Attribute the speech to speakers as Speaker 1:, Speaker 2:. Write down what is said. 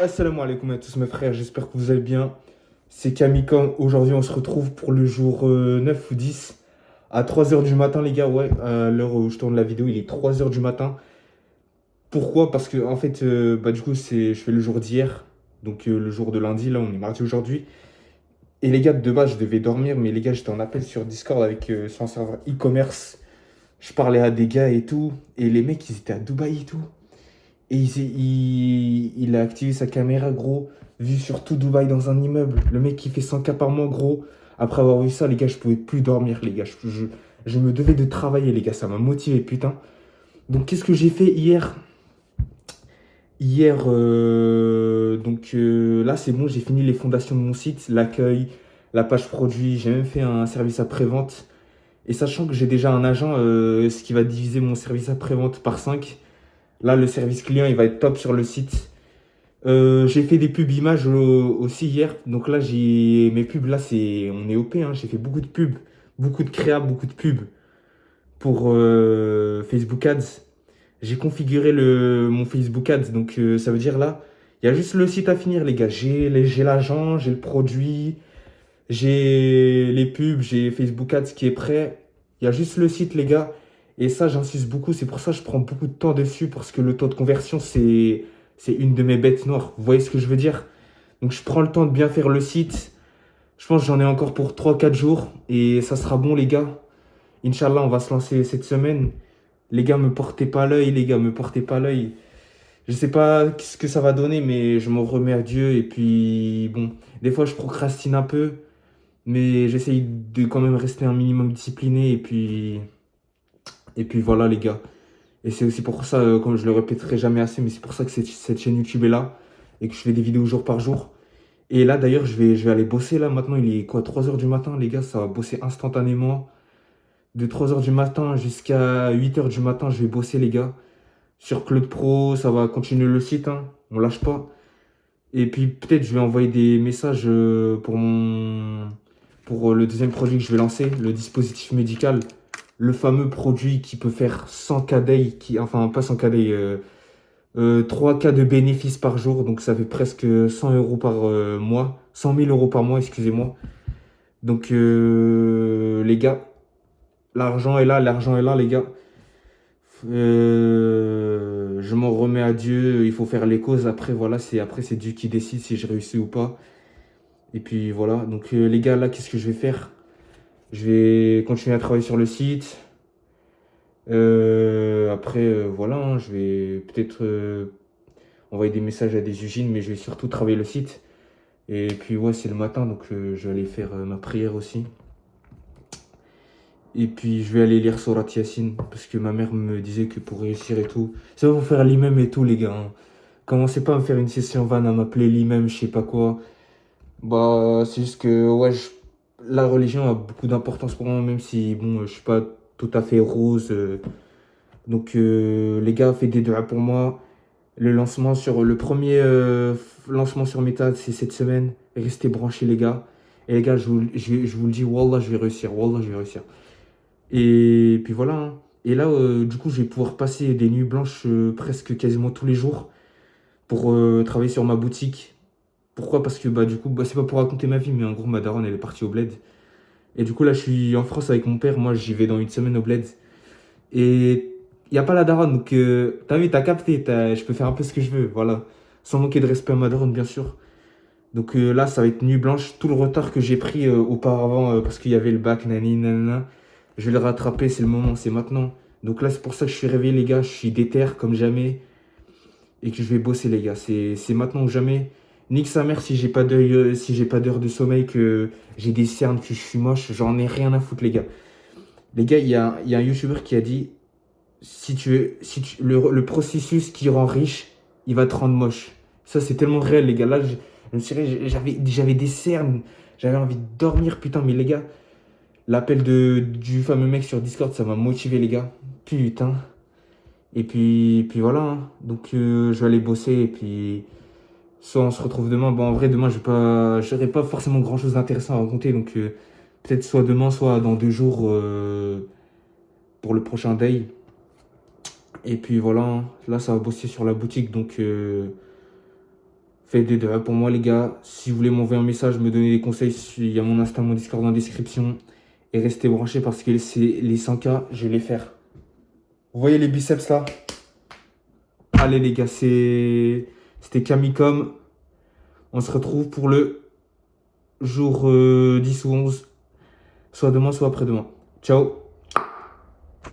Speaker 1: Assalamu alaikum à tous mes frères, j'espère que vous allez bien. C'est Kamikon. Aujourd'hui on se retrouve pour le jour 9 ou 10 à 3 heures du matin les gars. Ouais, à l'heure où je tourne la vidéo, il est 3 heures du matin. Pourquoi? Parce que en fait, du coup, je fais le jour d'hier, donc le jour de lundi, là on est mardi aujourd'hui. Et les gars, de base, je devais dormir, mais les gars, j'étais en appel sur Discord avec sur un serveur e-commerce. Je parlais à des gars et tout, et les mecs, ils étaient à Dubaï et tout. Et il a activé sa caméra, gros, vu sur tout Dubaï dans un immeuble. Le mec qui fait 100K par mois, gros. Après avoir vu ça, les gars, je pouvais plus dormir, les gars. Je me devais de travailler, les gars. Ça m'a motivé, putain. Donc, qu'est-ce que j'ai fait hier? Hier, là, c'est bon, j'ai fini les fondations de mon site, l'accueil, la page produit. J'ai même fait un service après-vente. Et sachant que j'ai déjà un agent, ce qui va diviser mon service après-vente par 5. Là, le service client, il va être top sur le site. J'ai fait des pubs images aussi hier. Donc là, j'ai mes pubs, là, on est OP, hein. J'ai fait beaucoup de pubs, beaucoup de créa, beaucoup de pubs pour Facebook Ads. J'ai configuré mon Facebook Ads. Donc ça veut dire là, il y a juste le site à finir, les gars. J'ai l'agent, j'ai le produit, j'ai les pubs, j'ai Facebook Ads qui est prêt. Il y a juste le site, les gars. Et ça, j'insiste beaucoup. C'est pour ça que je prends beaucoup de temps dessus. Parce que le taux de conversion, c'est une de mes bêtes noires. Vous voyez ce que je veux dire? Donc, je prends le temps de bien faire le site. Je pense que j'en ai encore pour 3 4 jours. Et ça sera bon, les gars. Inch'Allah, on va se lancer cette semaine. Les gars, me portez pas l'œil, les gars, me portez pas l'œil. Je sais pas ce que ça va donner, mais je m'en remets à Dieu. Et puis, bon, des fois, je procrastine un peu. Mais j'essaye de quand même rester un minimum discipliné. Et puis voilà, les gars. Et c'est aussi pour ça, comme je le répéterai jamais assez, mais c'est pour ça que cette chaîne YouTube est là. Et que je fais des vidéos jour par jour. Et là, d'ailleurs, je vais aller bosser là. Maintenant, il est quoi, 3 heures du matin, les gars. Ça va bosser instantanément. De 3 heures du matin jusqu'à 8 heures du matin, je vais bosser, les gars. Sur Claude Pro, ça va continuer le site, hein. On lâche pas. Et puis peut-être je vais envoyer des messages pour le deuxième produit que je vais lancer, le dispositif médical. Le fameux produit qui peut faire 100K day, enfin pas 100K day, 3K de bénéfices par jour. Donc ça fait presque 100 euros par mois. 100 000 euros par mois, excusez-moi. Donc les gars, l'argent est là, les gars. Je m'en remets à Dieu, il faut faire les causes. Après c'est Dieu qui décide si je réussis ou pas. Et puis voilà, donc les gars, là, qu'est-ce que je vais faire? Je vais continuer à travailler sur le site. Après, voilà, hein, je vais peut-être envoyer des messages à des usines, mais je vais surtout travailler le site. Et puis, ouais, c'est le matin, donc je vais aller faire ma prière aussi. Et puis, je vais aller lire Sorat Yassine, parce que ma mère me disait que pour réussir et tout, ça va vous faire l'imam et tout, les gars, hein. Commencez pas à me faire une session van, à m'appeler l'imam, je sais pas quoi. Bah, c'est juste que, ouais, la religion a beaucoup d'importance pour moi, même si, bon, je suis pas tout à fait rose. Donc, les gars, faites des doigts pour moi. Le premier lancement sur Meta, c'est cette semaine. Restez branchés, les gars. Et les gars, je vous le dis, Wallah, je vais réussir. Wallah, je vais réussir. Et puis voilà, hein. Et là, du coup, je vais pouvoir passer des nuits blanches presque quasiment tous les jours pour travailler sur ma boutique. Pourquoi? Parce que, du coup, c'est pas pour raconter ma vie, mais en gros, ma daronne, elle est partie au bled. Et du coup, là, je suis en France avec mon père. Moi, j'y vais dans une semaine au bled. Et il n'y a pas la daronne. Donc, t'as vu, t'as capté. Je peux faire un peu ce que je veux. Voilà. Sans manquer de respect à ma daronne, bien sûr. Donc là, ça va être nuit blanche. Tout le retard que j'ai pris auparavant parce qu'il y avait le bac, nani, nanana. Je vais le rattraper. C'est le moment. C'est maintenant. Donc là, c'est pour ça que je suis réveillé, les gars. Je suis déter comme jamais. Et que je vais bosser, les gars. C'est maintenant ou jamais. Nique sa mère si j'ai pas d'œil, si j'ai pas d'heure de sommeil, que j'ai des cernes, que je suis moche. J'en ai rien à foutre, les gars. Les gars, il y a un YouTuber qui a dit, le processus qui rend riche, il va te rendre moche. Ça, c'est tellement réel, les gars. Là, je me suis dit, j'avais des cernes, j'avais envie de dormir, putain. Mais les gars, l'appel du fameux mec sur Discord, ça m'a motivé, les gars. Putain. Et puis voilà, hein. Donc, je vais aller bosser. Et puis, soit on se retrouve demain. Bon, en vrai, demain, j'aurai pas forcément grand-chose d'intéressant à raconter. Donc, peut-être soit demain, soit dans 2 jours pour le prochain day. Et puis voilà, hein. Là, ça va bosser sur la boutique. Donc, Faites des deux pour moi, les gars. Si vous voulez m'envoyer un message, me donner des conseils, il y a mon Insta, mon Discord en description. Et restez branchés parce que c'est les 100K, je vais les faire. Vous voyez les biceps là? Allez les gars, c'était Camicom. On se retrouve pour le jour 10 ou 11. Soit demain, soit après-demain. Ciao.